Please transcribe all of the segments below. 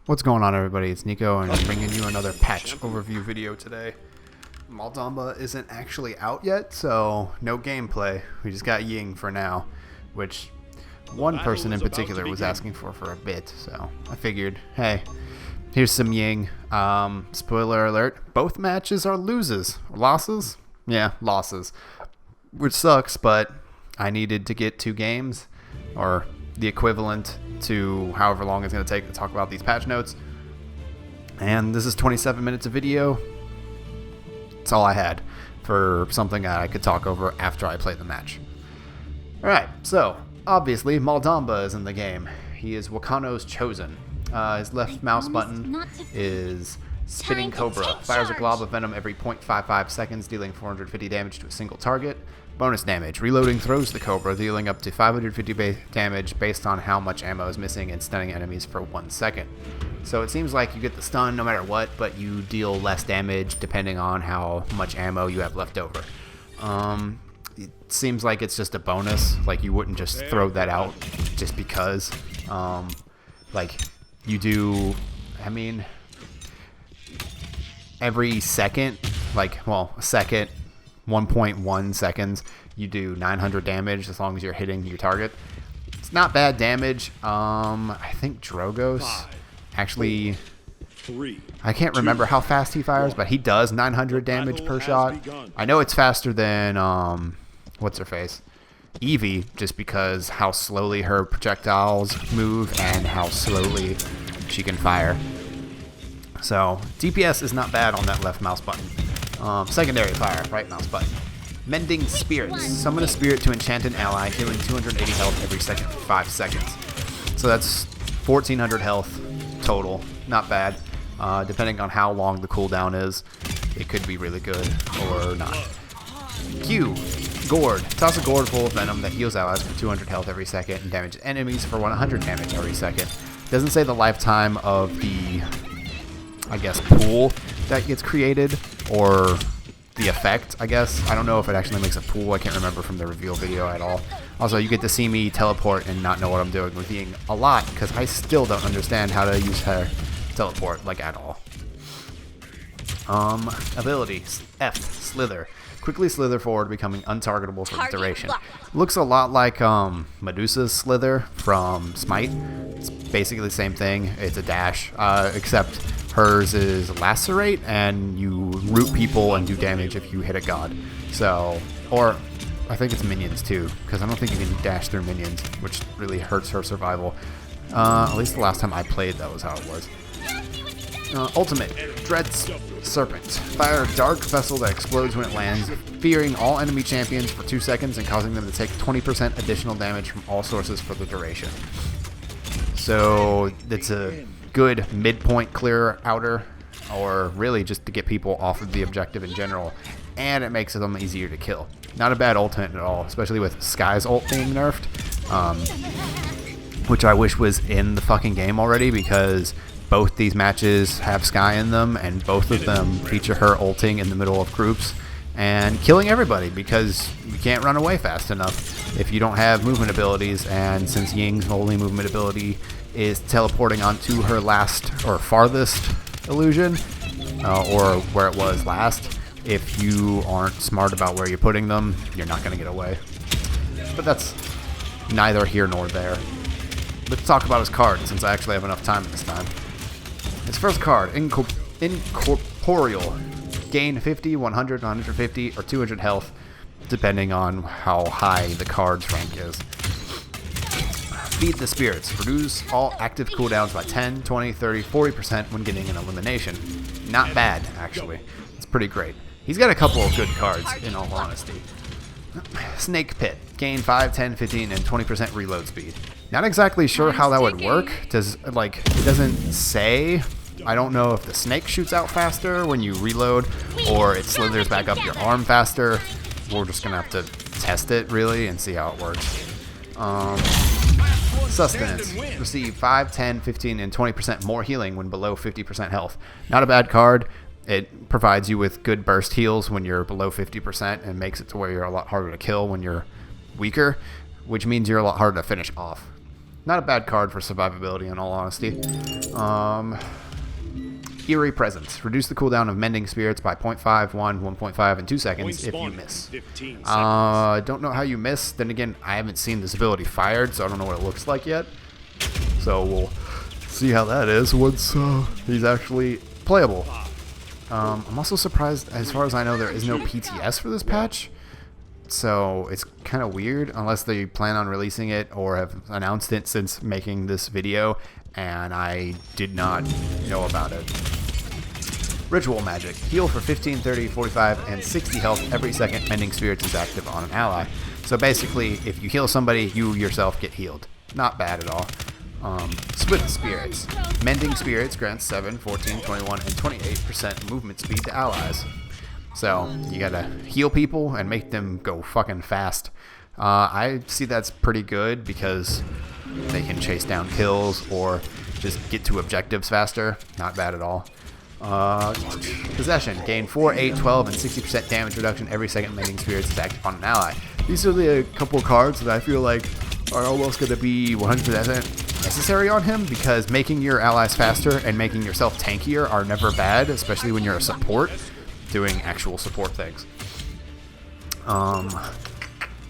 What's going on, everybody? It's Nico, and I'm bringing you another patch overview video today. Malamba isn't actually out yet, so no gameplay. We just got Ying for now, which one person in particular was asking for a bit, so I figured, hey, here's some Ying. Spoiler alert, both matches are losses. Losses? Yeah, losses. Which sucks, but I needed to get 2 games, or the equivalent to however long it's going to take to talk about these patch notes. And this is 27 minutes of video. That's all I had for something I could talk over after I play the match. Alright, so obviously Malamba is in the game. He is Wakano's chosen. His left mouse button is Spinning Cobra. Fires a glob of venom every 0.55 seconds, dealing 450 damage to a single target. Bonus damage. Reloading throws the Cobra, dealing up to 550 damage based on how much ammo is missing and stunning enemies for 1 second. So it seems like you get the stun no matter what, but you deal less damage depending on how much ammo you have left over. It seems like it's just a bonus. Like, you wouldn't just throw that out just because. Like, you do, I mean, every second, a second, 1.1 seconds, you do 900 damage as long as you're hitting your target. It's not bad damage. I think Drogos actually, I can't remember how fast he fires, but he does 900 damage per shot. I know it's faster than what's her face, Evie, just because how slowly her projectiles move and how slowly she can fire. So DPS is not bad on that left mouse button. Secondary fire, right mouse button. Mending Spirits. Summon a spirit to enchant an ally, healing 280 health every second for 5 seconds. So that's 1400 health total. Not bad. Depending on how long the cooldown is, it could be really good or not. Q. Gourd. Toss a gourd full of venom that heals allies for 200 health every second and damages enemies for 100 damage every second. Doesn't say the lifetime of the, I guess, pool that gets created, or the effect, I guess. I don't know if it actually makes a pool. I can't remember from the reveal video at all. Also, you get to see me teleport and not know what I'm doing with Ying a lot, because I still don't understand how to use her teleport, like, at all. Ability, F, Slither. Quickly slither forward, becoming untargetable for the duration. Looks a lot like Medusa's Slither from Smite. It's basically the same thing. It's a dash, except hers is Lacerate, and you root people and do damage if you hit a god. So, or I think it's minions too, because I don't think you can dash through minions, which really hurts her survival. At least the last time I played, that was how it was. Ultimate, Dread Serpent. Fire a dark vessel that explodes when it lands, fearing all enemy champions for 2 seconds and causing them to take 20% additional damage from all sources for the duration. So it's a good midpoint clear outer, or really just to get people off of the objective in general, and it makes them easier to kill. Not a bad ultimate at all, especially with Sky's ult being nerfed, which I wish was in the fucking game already, because both these matches have Sky in them, and both of them feature her ulting in the middle of groups and killing everybody, because you can't run away fast enough if you don't have movement abilities. And since Ying's only movement ability is teleporting onto her last or farthest illusion, or where it was last, if you aren't smart about where you're putting them, you're not going to get away. But that's neither here nor there. Let's talk about his card, since I actually have enough time this time. His first card, Incorporeal. Gain 50, 100, 150, or 200 health, depending on how high the card's rank is. Feed the Spirits. Reduce all active cooldowns by 10, 20, 30, 40% when getting an elimination. Not bad, actually. It's pretty great. He's got a couple of good cards, in all honesty. Snake Pit. Gain 5, 10, 15, and 20% reload speed. Not exactly sure how that would work. It doesn't say. I don't know if the snake shoots out faster when you reload, or it slithers back up your arm faster. We're just going to have to test it, really, and see how it works. Sustenance. Receive 5, 10, 15, and 20% more healing when below 50% health. Not a bad card. It provides you with good burst heals when you're below 50% and makes it to where you're a lot harder to kill when you're weaker, which means you're a lot harder to finish off. Not a bad card for survivability, in all honesty. Eerie Presence. Reduce the cooldown of Mending Spirits by 0.5, 1, 1.5, and 2 seconds if you miss. Don't know how you miss. Then again, I haven't seen this ability fired, so I don't know what it looks like yet. So we'll see how that is once he's actually playable. I'm also surprised, as far as I know, there is no PTS for this patch. So it's kind of weird, unless they plan on releasing it or have announced it since making this video, and I did not know about it. Ritual Magic. Heal for 15, 30, 45, and 60 health every second Mending Spirits is active on an ally. So basically, if you heal somebody, you yourself get healed. Not bad at all. Split Spirits. Mending Spirits grants 7, 14, 21, and 28% movement speed to allies. So you gotta heal people and make them go fucking fast. I see that's pretty good because they can chase down kills or just get to objectives faster. Not bad at all. Possession. Gain 4, 8, 12, and 60% damage reduction every second Mending Spirits is active on an ally. These are the couple cards that I feel like are almost going to be 100% necessary on him, because making your allies faster and making yourself tankier are never bad, especially when you're a support doing actual support things.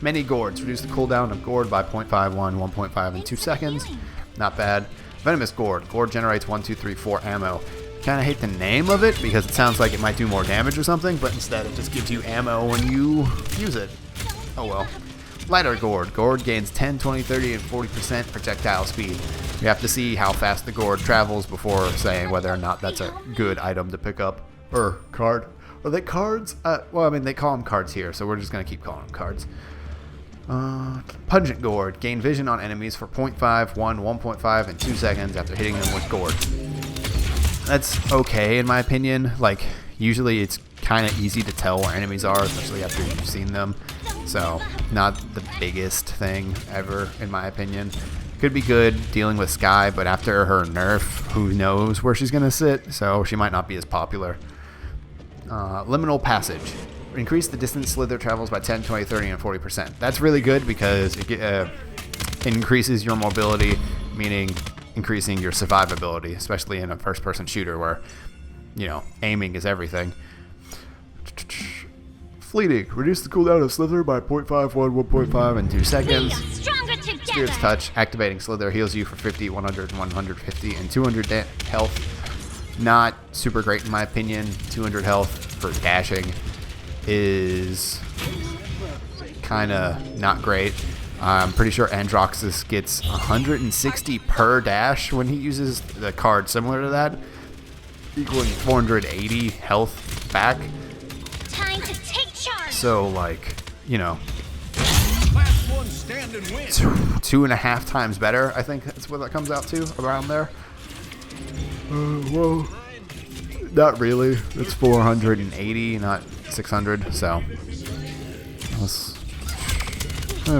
Many Gourds. Reduce the cooldown of Gourd by 0.5, 1, 1.5, and 2 seconds. Not bad. Venomous Gourd. Gourd generates 1, 2, 3, 4 ammo. Kind of hate the name of it because it sounds like it might do more damage or something, but instead it just gives you ammo when you use it. Oh well. Lighter Gourd. Gourd gains 10, 20, 30, and 40% projectile speed. You have to see how fast the Gourd travels before saying whether or not that's a good item to pick up. Or card. Are they cards? Well, I mean, they call them cards here, so we're just going to keep calling them cards. Pungent Gourd. Gain vision on enemies for 0.5, 1, 1.5, and 2 seconds after hitting them with Gourd. That's okay in my opinion. Like, usually it's kind of easy to tell where enemies are, especially after you've seen them. So, not the biggest thing ever, in my opinion. Could be good dealing with Skye, but after her nerf, who knows where she's going to sit, so she might not be as popular. Liminal Passage. Increase the distance Slither travels by 10, 20, 30, and 40%. That's really good because it increases your mobility, meaning increasing your survivability, especially in a first-person shooter where, you know, aiming is everything. Fleeting. Reduce the cooldown of Slither by 0.5, 1, 1.5, and 2 seconds. Spirit's Touch. Activating Slither heals you for 50, 100, 150, and 200 health. Not super great in my opinion. 200 health for dashing is kind of not great. I'm pretty sure Androxus gets 160 per dash when he uses the card similar to that, equaling 480 health back. Time to take charge. So, like, you know, 2.5 times better, I think that's what that comes out to, around there. Well, not really. It's 480, not 600, so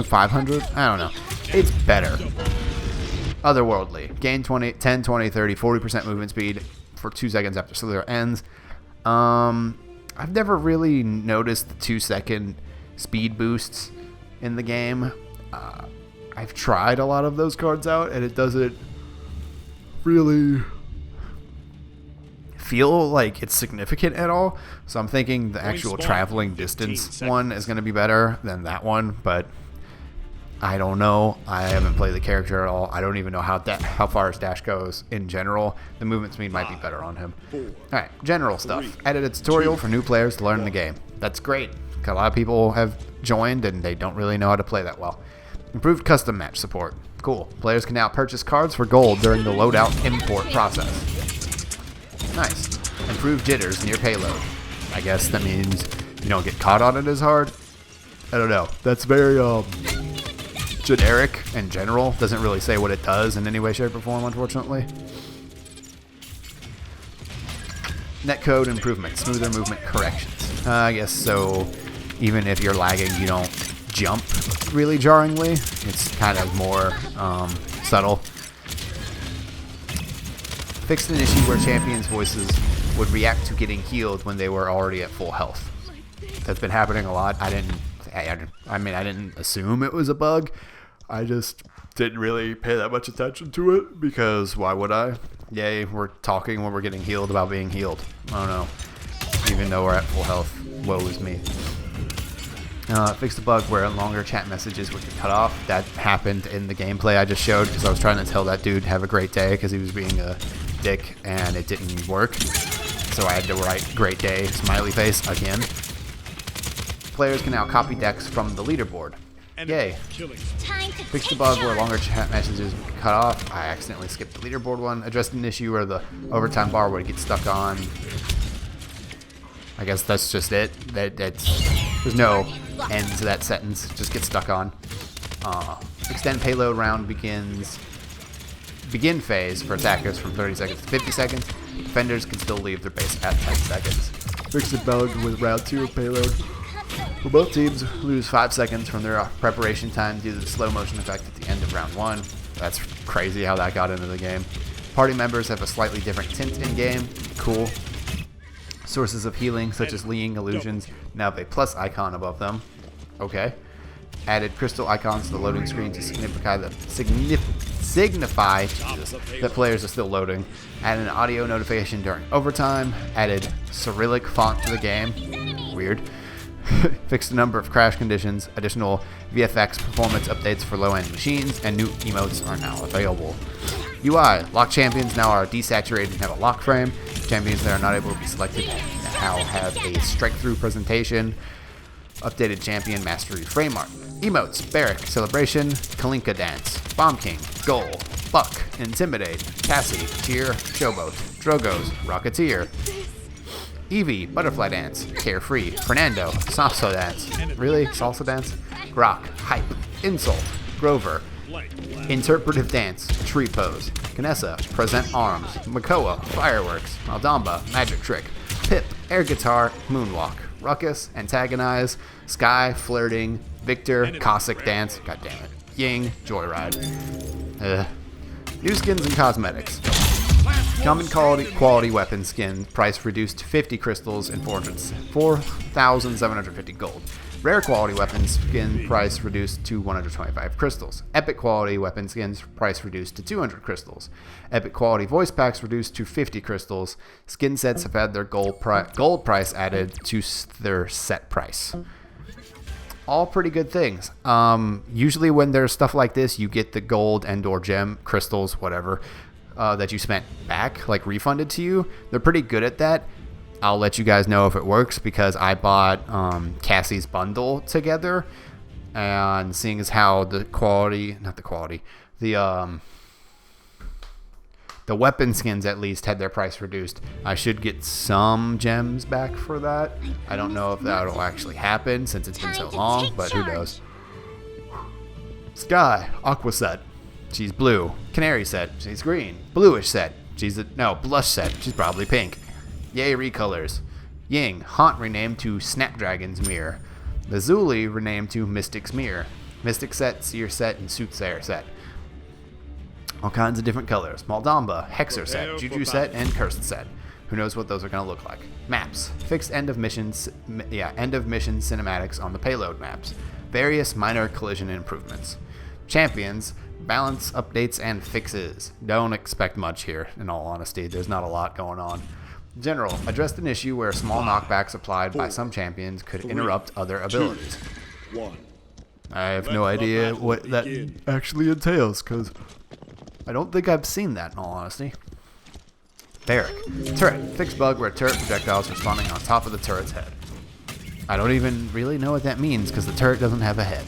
500? I don't know. It's better. Otherworldly. Gain 10, 20, 30, 40% movement speed for 2 seconds after Slither ends. I've never really noticed the 2-second speed boosts in the game. I've tried a lot of those cards out, and it doesn't really feel like it's significant at all. So I'm thinking the actual traveling distance one is going to be better than that one, but I don't know. I haven't played the character at all. I don't even know how far his dash goes in general. The movement speed might be better on him. Alright, general stuff. Added a tutorial for new players to learn the game. That's great. A lot of people have joined and they don't really know how to play that well. Improved custom match support. Cool. Players can now purchase cards for gold during the loadout import process. Nice. Improved jitters near payload. I guess that means you don't get caught on it as hard. I don't know. That's very generic and general. Doesn't really say what it does in any way, shape, or form, unfortunately. Netcode improvement. Smoother movement corrections. I guess so. Even if you're lagging, you don't jump really jarringly. It's kind of more subtle. Fixed an issue where champions' voices would react to getting healed when they were already at full health. That's been happening a lot. I didn't assume it was a bug. I just didn't really pay that much attention to it because why would I? Yay, we're talking when we're getting healed about being healed. I don't know. Even though we're at full health, woe is me. Fixed the bug where longer chat messages would get cut off. That happened in the gameplay I just showed because I was trying to tell that dude have a great day because he was being a dick and it didn't work. So I had to write great day, smiley face again. Players can now copy decks from the leaderboard. Yay. Fixed the bug where longer chat messages would get cut off. I accidentally skipped the leaderboard one. Addressed an issue where the overtime bar would get stuck on. I guess that's just it. There's no end to that sentence. Just get stuck on. Extend payload round begin phase for attackers from 30 seconds to 50 seconds. Defenders can still leave their base at 10 seconds. Fix the bug with round 2 of payload. For both teams, lose 5 seconds from their preparation time due to the slow motion effect at the end of round 1. That's crazy how that got into the game. Party members have a slightly different tint in game. Cool. Sources of healing, such as Ying illusions, now have a plus icon above them. Okay. Added crystal icons to the loading screen to signify that players are still loading. Added an audio notification during overtime. Added Cyrillic font to the game. Weird. Fixed a number of crash conditions. Additional VFX performance updates for low-end machines, and new emotes are now available. UI. Lock champions now are desaturated and have a lock frame. Champions that are not able to be selected now have a strike-through presentation. Updated champion mastery frame art. Emotes. Barrack. Celebration. Kalinka Dance. Bomb King. Goal. Buck. Intimidate. Cassie. Cheer. Showboat. Drogos. Rocketeer. Eevee, Butterfly Dance, Carefree, Fernando, Salsa Dance, really? Salsa Dance? Rock, Hype, Insult, Grover, Interpretive Dance, Tree Pose, Ganessa, Present Arms, Makoa, Fireworks, Malamba, Magic Trick, Pip, Air Guitar, Moonwalk, Ruckus, Antagonize, Sky, Flirting, Victor, Cossack Dance, God damn it, Ying, Joyride. New skins and cosmetics. Common quality weapon skin, price reduced to 50 crystals and 4,750 gold. Rare quality weapon skin, price reduced to 125 crystals. Epic quality weapon skins, price reduced to 200 crystals. Epic quality voice packs reduced to 50 crystals. Skin sets have had their gold price added to their set price. All pretty good things. Usually when there's stuff like this, you get the gold and or gem, crystals, whatever, that you spent back, like refunded to you. They're pretty good at that. I'll let you guys know if it works because I bought Cassie's bundle together, and seeing as how the weapon skins at least had their price reduced, I should get some gems back for that. I don't know if that'll actually happen since it's been so long, but who knows. Sky, Aqua set. She's blue. Canary set. She's green. Bluish set. Blush set. She's probably pink. Yay, recolors. Ying, Haunt renamed to Snapdragon's Mirror. Lazuli renamed to Mystic's Mirror. Mystic set, Seer set, and Soothsayer set. All kinds of different colors. Malamba, Hexer set, Juju set, and Cursed set. Who knows what those are going to look like. Maps. Fixed end of mission cinematics on the payload maps. Various minor collision improvements. Champions. Balance updates and fixes. Don't expect much here, in all honesty. There's not a lot going on. General, addressed an issue where small knockbacks applied by some champions could interrupt other abilities. I have no idea what that actually entails, because I don't think I've seen that, in all honesty. Barrack. Turret. Fixed bug where turret projectiles are spawning on top of the turret's head. I don't even really know what that means, because the turret doesn't have a head.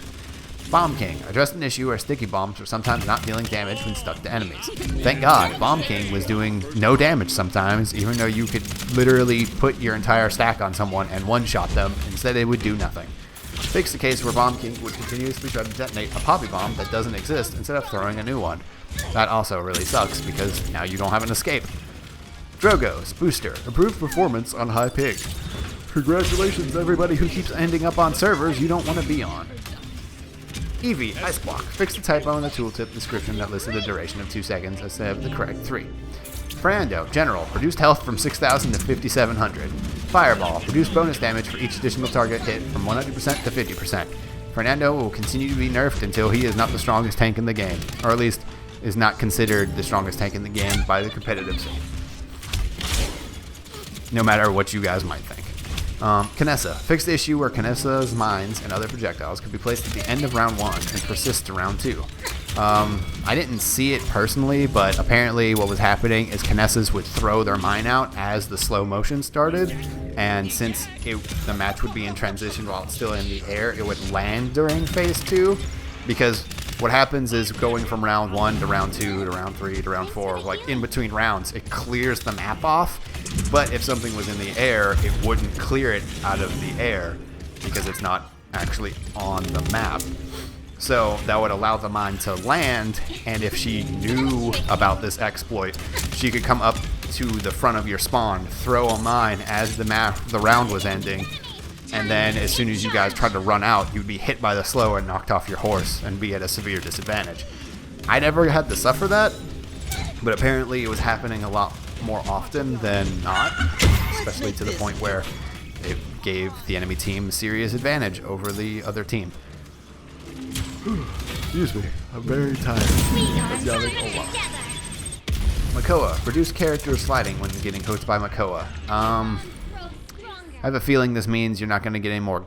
Bomb King. Addressed an issue where sticky bombs were sometimes not dealing damage when stuck to enemies. Thank God, Bomb King was doing no damage sometimes, even though you could literally put your entire stack on someone and one-shot them. Instead, they would do nothing. Fixed the case where Bomb King would continuously try to detonate a poppy bomb that doesn't exist instead of throwing a new one. That also really sucks, because now you don't have an escape. Drogos. Booster. Improved performance on high ping. Congratulations, everybody who keeps ending up on servers you don't want to be on. Eevee, Ice Block. Fixed the typo in the tooltip description that listed the duration of 2 seconds instead of the correct 3. Fernando, General. Reduced health from 6,000 to 5,700. Fireball. Reduced bonus damage for each additional target hit from 100% to 50%. Fernando will continue to be nerfed until he is not the strongest tank in the game, or at least is not considered the strongest tank in the game by the competitive scene. No matter what you guys might think. Kinessa. Fix the issue where Kinessa's mines and other projectiles could be placed at the end of round 1 and persist to round 2. I didn't see it personally, but apparently what was happening is Kinessas would throw their mine out as the slow motion started, and since the match would be in transition while it's still in the air, it would land during phase 2, because what happens is going from round 1 to round 2 to round 3 to round 4, like in between rounds, it clears the map off, but if something was in the air, it wouldn't clear it out of the air because it's not actually on the map. So that would allow the mine to land, and if she knew about this exploit, she could come up to the front of your spawn, throw a mine as the round was ending, and then as soon as you guys tried to run out, you'd be hit by the slow and knocked off your horse and be at a severe disadvantage. I never had to suffer that, but apparently it was happening a lot more often than not, especially to the point where it gave the enemy team serious advantage over the other team. Excuse me, I'm very tired of yelling a lot. Makoa, reduce character sliding when getting hooked by Makoa. I have a feeling this means you're not going to get any more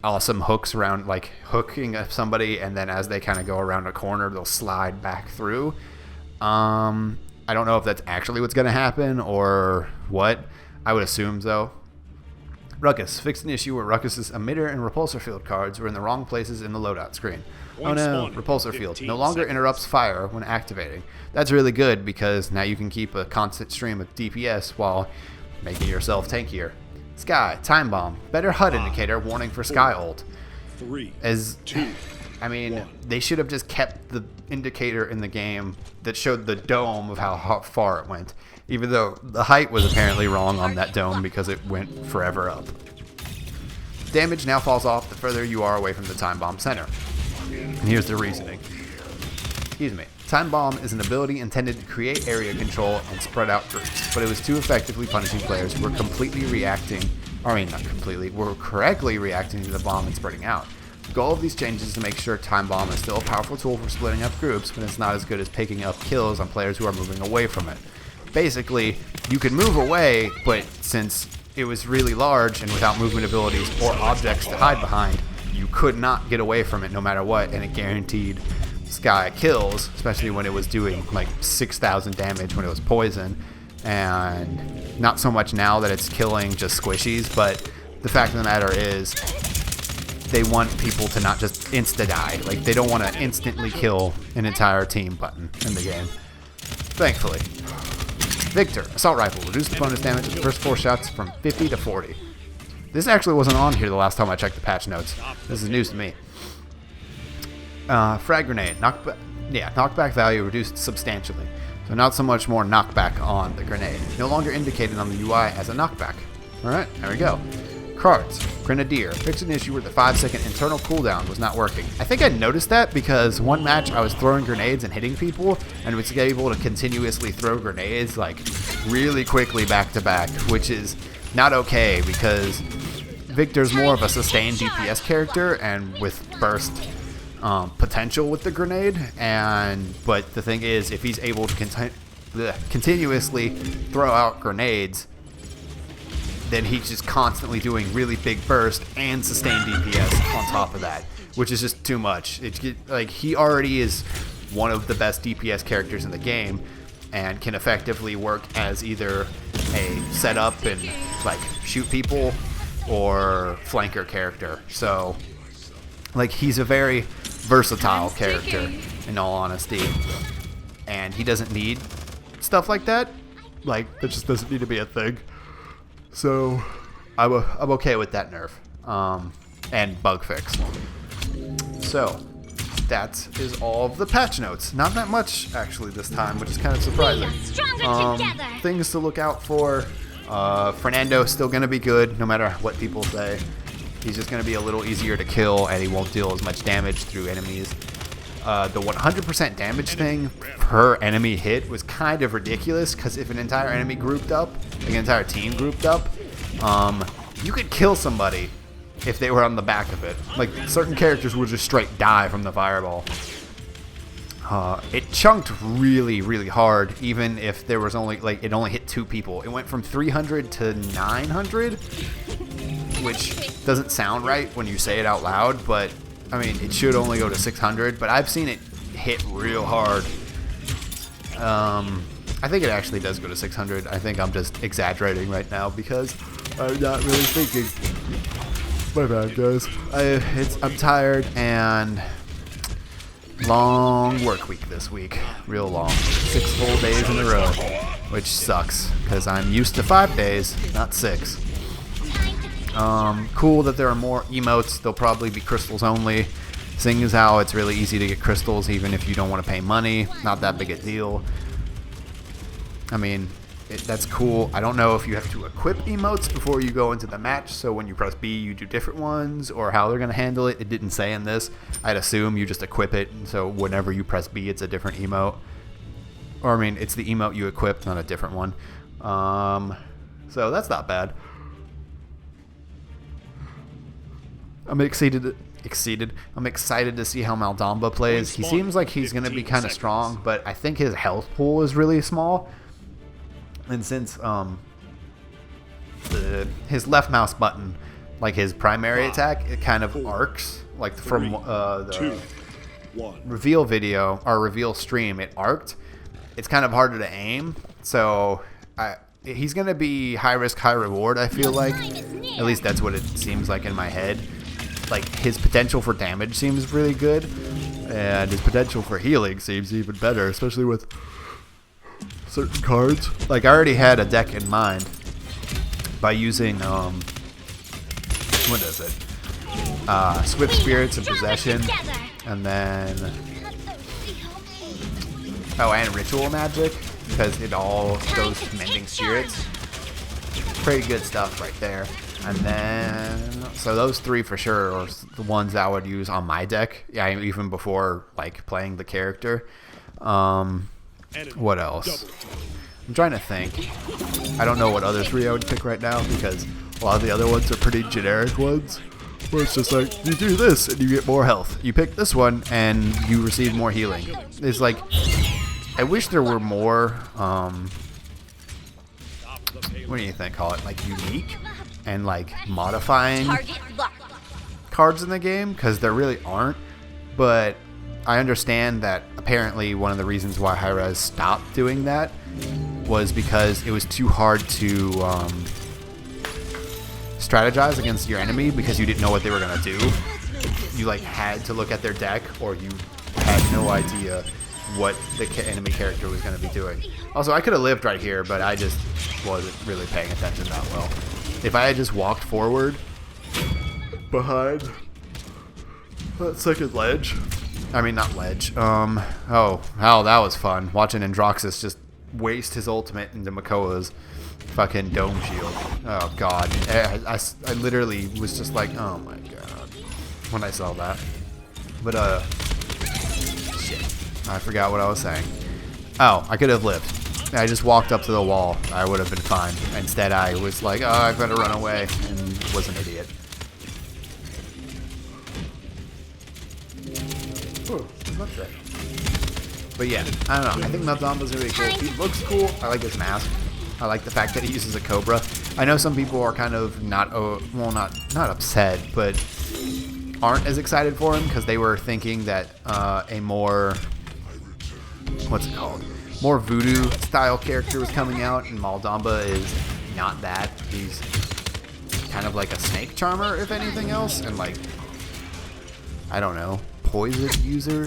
awesome hooks around, like hooking somebody and then as they kind of go around a corner, they'll slide back through. I don't know if that's actually what's going to happen or what. I would assume so. Ruckus. Fixed an issue where Ruckus's emitter and repulsor field cards were in the wrong places in the loadout screen. Oh no, repulsor field no longer interrupts fire when activating. That's really good because now you can keep a constant stream of DPS while making yourself tankier. Sky. Time bomb. Better HUD indicator warning for Sky ult. I mean, they should have just kept the indicator in the game that showed the dome of how far it went, even though the height was apparently wrong on that dome because it went forever up. Damage now falls off the further you are away from the time bomb center. And here's the reasoning. Excuse me. Time bomb is an ability intended to create area control and spread out groups, but it was too effectively punishing players who were were correctly reacting to the bomb and spreading out. The goal of these changes is to make sure Time Bomb is still a powerful tool for splitting up groups, but it's not as good as picking up kills on players who are moving away from it. Basically, you can move away, but since it was really large and without movement abilities or objects to hide behind, you could not get away from it no matter what, and it guaranteed Sky kills, especially when it was doing like 6,000 damage when it was poison, and not so much now that it's killing just squishies, but the fact of the matter is they want people to not just insta-die. Like, they don't want to instantly kill an entire team button in the game. Thankfully. Victor, assault rifle. Reduce the bonus damage of the first 4 shots from 50 to 40. This actually wasn't on here the last time I checked the patch notes. This is news to me. Frag grenade. Knockback value reduced substantially. So not so much more knockback on the grenade. No longer indicated on the UI as a knockback. Alright, there we go. Cards. Grenadier. Fixed an issue where the 5-second internal cooldown was not working. I think I noticed that because one match I was throwing grenades and hitting people and was able to continuously throw grenades like really quickly back to back, which is not okay because Victor's more of a sustained DPS character and with burst potential with the grenade, but the thing is, if he's able to continuously throw out grenades, then he's just constantly doing really big burst and sustained DPS on top of that, which is just too much. Like, he already is one of the best DPS characters in the game and can effectively work as either a setup and like shoot people or flanker character. So like, he's a very versatile character in all honesty, and he doesn't need stuff like that. Like, it just doesn't need to be a thing. So I'm okay with that nerf and bug fix. So that is all of the patch notes. Not that much actually this time, which is kind of surprising. Things to look out for. Fernando's still going to be good no matter what people say. He's just going to be a little easier to kill, and he won't deal as much damage through enemies. The 100% damage thing per enemy hit was kind of ridiculous, because if an entire enemy grouped up, like an entire team grouped up, you could kill somebody if they were on the back of it. Like, certain characters would just straight die from the fireball. It chunked really, really hard, even if there was only, like, it only hit 2 people. It went from 300 to 900, which doesn't sound right when you say it out loud, but, I mean, it should only go to 600, but I've seen it hit real hard. I think it actually does go to 600. I think I'm just exaggerating right now because I'm not really thinking. My bad, guys. I'm tired and long work week this week. Real long. 6 full days in a row, which sucks because I'm used to 5 days, not 6. Cool that there are more emotes. They'll probably be crystals only. Seeing as how it's really easy to get crystals even if you don't want to pay money. Not that big a deal. I mean, that's cool. I don't know if you have to equip emotes before you go into the match, so when you press B you do different ones, or how they're going to handle it. It didn't say in this. I'd assume you just equip it, and so whenever you press B it's a different emote. Or I mean, it's the emote you equipped, not a different one. So that's not bad. I'm excited to see how Malamba plays. He seems like he's going to be kind of strong, but I think his health pool is really small. And since his left mouse button, like his primary attack, it kind of arcs, like from the reveal video or reveal stream, it arced. It's kind of harder to aim, so he's going to be high risk, high reward, I feel like. At least that's what it seems like in my head. Like, his potential for damage seems really good, and his potential for healing seems even better, especially with certain cards. Like, I already had a deck in mind by using, what is it? Swift Spirits and Possession, and then, and Ritual Magic, because it all goes to Mending Spirits. Pretty good stuff right there. And then, so those 3 for sure are the ones that I would use on my deck. Yeah, even before like playing the character. What else? I'm trying to think. I don't know what other 3 I would pick right now because a lot of the other ones are pretty generic ones. Where it's just like, you do this and you get more health. You pick this one and you receive more healing. It's like, I wish there were more, what do you think, call it, like unique and like modifying cards in the game, because there really aren't. But I understand that apparently one of the reasons why hi-rez stopped doing that was because it was too hard to strategize against your enemy because you didn't know what they were gonna do. You like had to look at their deck, or you had no idea what the enemy character was going to be doing. Also, I could have lived right here, but I just wasn't really paying attention that well. If I had just walked forward behind that second ledge, I mean, not ledge, oh, that was fun. Watching Androxus just waste his ultimate into Makoa's fucking dome shield. Oh, God. I literally was just like, oh, my God, when I saw that. But, shit. I forgot what I was saying. Oh, I could have lived. I just walked up to the wall. I would have been fine. Instead, I was like, oh, I better run away, and was an idiot. Ooh, what's that? But yeah, I don't know. I think Malamba's really cool. He looks cool. I like his mask. I like the fact that he uses a cobra. I know some people are kind of not upset, but aren't as excited for him because they were thinking that a more, what's it called? More voodoo style character was coming out, and Malamba is not that. He's kind of like a snake charmer, if anything else, and like, I don't know, poison user.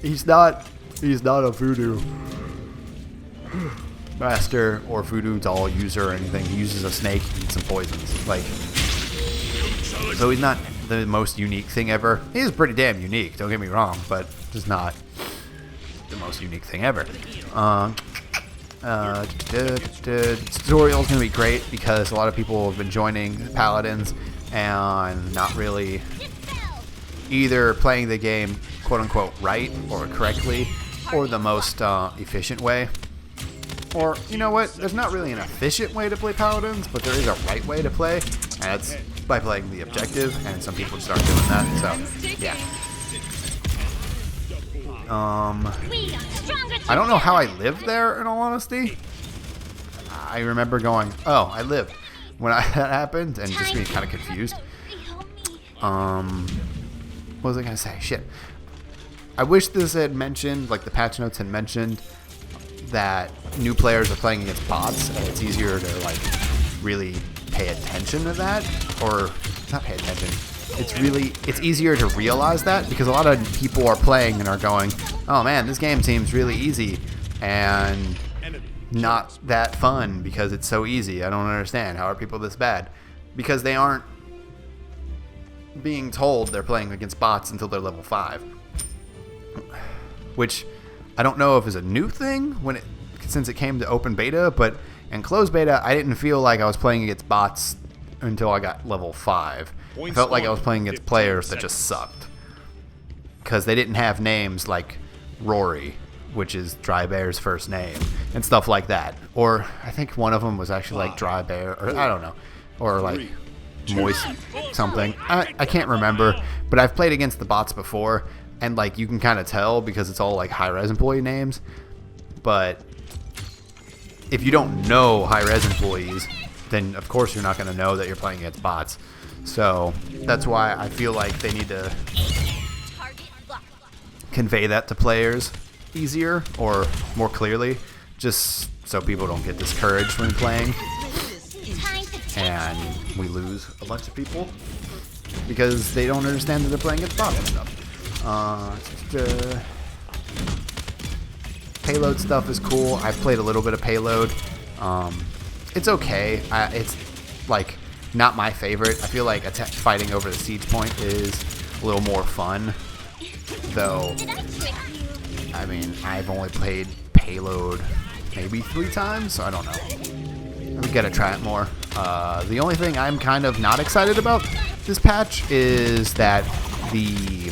He's not a voodoo master or voodoo doll user or anything. He uses a snake and some poisons. Like, so he's not the most unique thing ever. He is pretty damn unique, don't get me wrong, but just not the most unique thing ever. The tutorial is going to be great because a lot of people have been joining Paladins and not really either playing the game quote-unquote right or correctly or the most efficient way. Or, you know what, there's not really an efficient way to play Paladins, but there is a right way to play, and that's by playing the objective, and some people just aren't doing that. So yeah. I don't know how I lived there, in all honesty. I remember going, oh, I lived when that happened, and just being kind of confused. What was I gonna say? Shit. I wish this had mentioned, like the patch notes had mentioned, that new players are playing against bots, and it's easier to like really pay attention to that, or not pay attention. It's easier to realize that, because a lot of people are playing and are going, oh man, this game seems really easy and not that fun because it's so easy. I don't understand. How are people this bad? Because they aren't being told they're playing against bots until they're level 5. Which I don't know if is a new thing since it came to open beta, but in closed beta, I didn't feel like I was playing against bots until I got level 5. I felt like I was playing against players that just sucked, because they didn't have names like Rory, which is Dry Bear's first name, and stuff like that. Or I think one of them was actually like Dry Bear, or I don't know, or like Moist something. I can't remember, but I've played against the bots before, and like you can kind of tell because it's all like hi-rez employee names. But if you don't know hi-rez employees, then of course you're not going to know that you're playing against bots. So that's why I feel like they need to convey that to players easier or more clearly, just so people don't get discouraged when playing and we lose a bunch of people because they don't understand that they're playing against bots and stuff. Payload stuff is cool. I've played a little bit of payload. It's okay. It's like not my favorite. I feel like fighting over the siege point is a little more fun, though. I mean, I've only played payload maybe 3 times, so I don't know. We gotta try it more. The only thing I'm kind of not excited about this patch is that the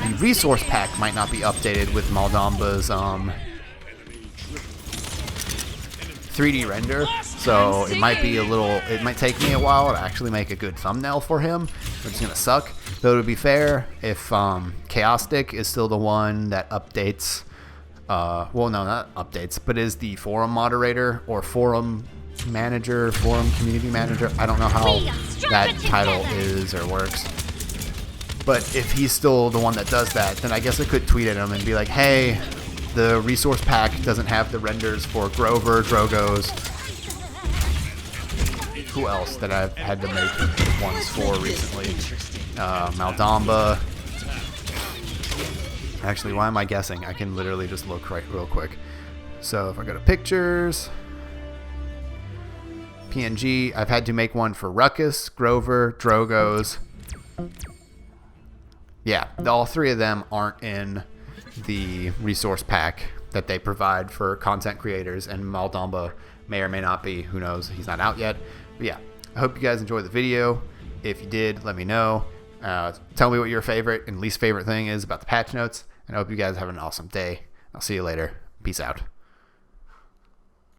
the resource pack might not be updated with Malamba's 3D render, so it might take me a while to actually make a good thumbnail for him, which is gonna suck. Though to be fair, if Chaostic is still the one that updates, well, no, not updates, but is the forum moderator or forum manager, forum community manager, I don't know how that title is or works. But if he's still the one that does that, then I guess I could tweet at him and be like, hey, the resource pack doesn't have the renders for Grover, Drogos. Who else that I've had to make ones for recently? Malamba. Actually, why am I guessing? I can literally just look real quick. So if I go to pictures, PNG, I've had to make one for Ruckus, Grover, Drogos. Yeah, all 3 of them aren't in the resource pack that they provide for content creators, and Malamba may or may not be. Who knows? He's not out yet. But yeah, I hope you guys enjoyed the video. If you did, let me know. Tell me what your favorite and least favorite thing is about the patch notes, and I hope you guys have an awesome day. I'll see you later. Peace out.